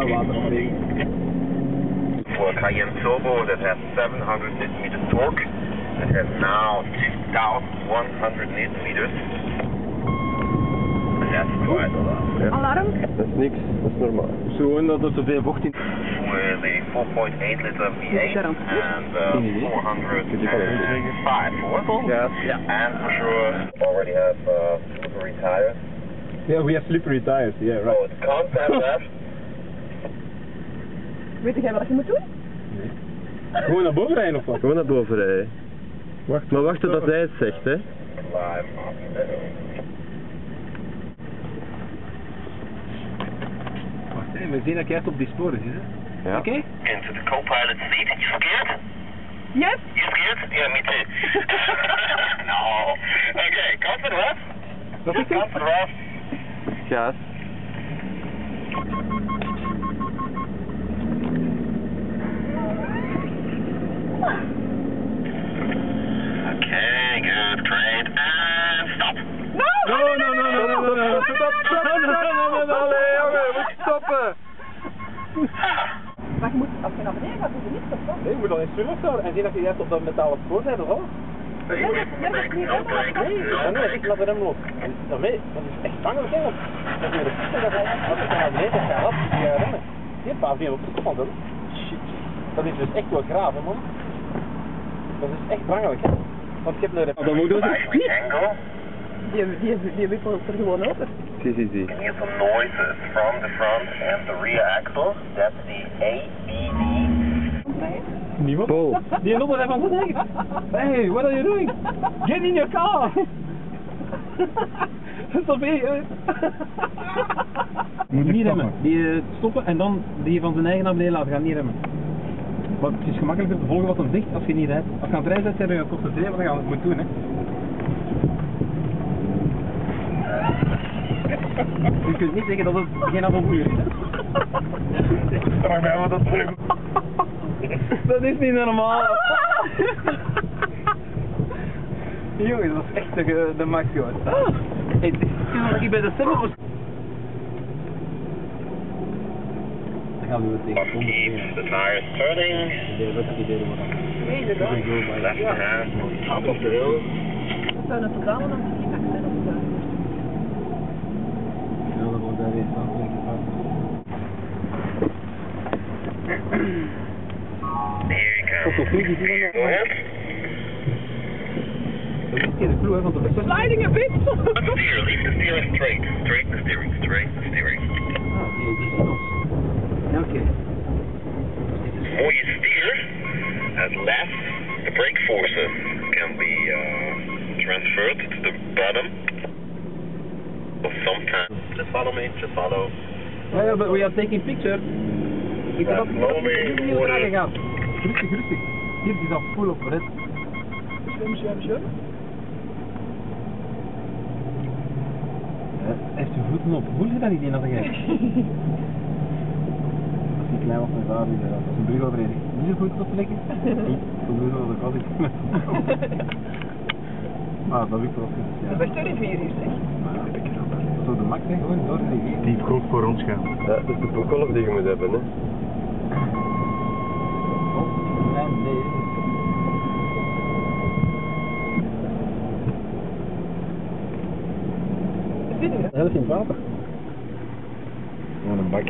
watervrees. For a Cayenne Turbo that has 700 Nm torque, it has now 2,100 Nm. That's quite a lot. Ja. Alarm? Dat is niks, dat is normaal. Gewoon dat er zoveel vocht in. With the 4.8 liter V8 and 405 horse. Yeah. And for sure already have slippery tires. Yeah, we have slippery tires, yeah, right. So it's concept that. Weet jij wat je moet doen? Nee. Gewoon naar boven rijden of wat? Gewoon naar boven rijden. Wacht, maar wacht tot hij het zegt, hè. Live on the We zien dat jij op die sporen zit, hè? Ja. Oké? Into the co-pilot seat. You scared? Yes. You scared? Yeah, me too. No. Okay, confident left. Confident left. Gas. Okay, good, great, and stop. No! Stoppen! Maar je moet, als je naar beneden gaat, moet je niet stoppen. Nee, je moet dan in terug houden en zien dat je juist op dat metalen spoor bent, of wel? Nee, dat is niet helemaal. Nee, ik laat hem los. Dat is echt bangelijk, hè? Dat je de fietsen dat als je naar beneden gaat, dan ga je remmen. Die paas die op de kop aan doen. Shit. Dat is dus echt wel graaf, hè, man. Dat is echt bangelijk, hè? Want ik heb een... Dat moet dus Die wippelt er gewoon over. Zie. You can hear some noises from the front and the rear axle. That's the ABD. Niemand? Paul. Die nummer van de tegen. Hey, what are you doing? Get in your car! Stop hier, niet remmen. Die stoppen en dan die van zijn eigen naar beneden laten gaan, niet remmen. Want het is gemakkelijker te volgen wat hem zegt als je niet rijdt. Als je aan het rijden bent, zijn je concentreren wat je moet doen, hè. Je kunt niet zeggen dat het geen avontuur is. Vraag mij wat dat terug. Dat is niet normaal. Jongens, dat is echt de max, jongens. Hey, het is dat ik bij de stemmen was. Dan gaan we weer tegen Keep the tires turning. Left hand on top of the hill. We zijn het totaal aan het klimax. Here you go. Go ahead. Sliding a bit. Leave the steering straight. Straight the steering. Okay. The more you steer, as less the brake forces can be transferred to the bottom. Or sometimes. Just follow me. Yeah, but we are taking pictures. Slowly. Rustig. Hier is al full of red. Schwim. Ja, heeft je voeten op. Voel je dat niet in dat ik heb? Als die klein was mijn vader, als een brug overheen. Moet je voeten opleggen? Zo doen we dat ik altijd met. Ah, dat heb ik wel gezien. Dat is echt een rivier hier, zeg. Zo de max, hè, gewoon door de rivier. Diep goed voor ons gaan. Ja, dat is de boekolf die je moet hebben, hè. Nee. Dat is in het water. Gewoon een bak.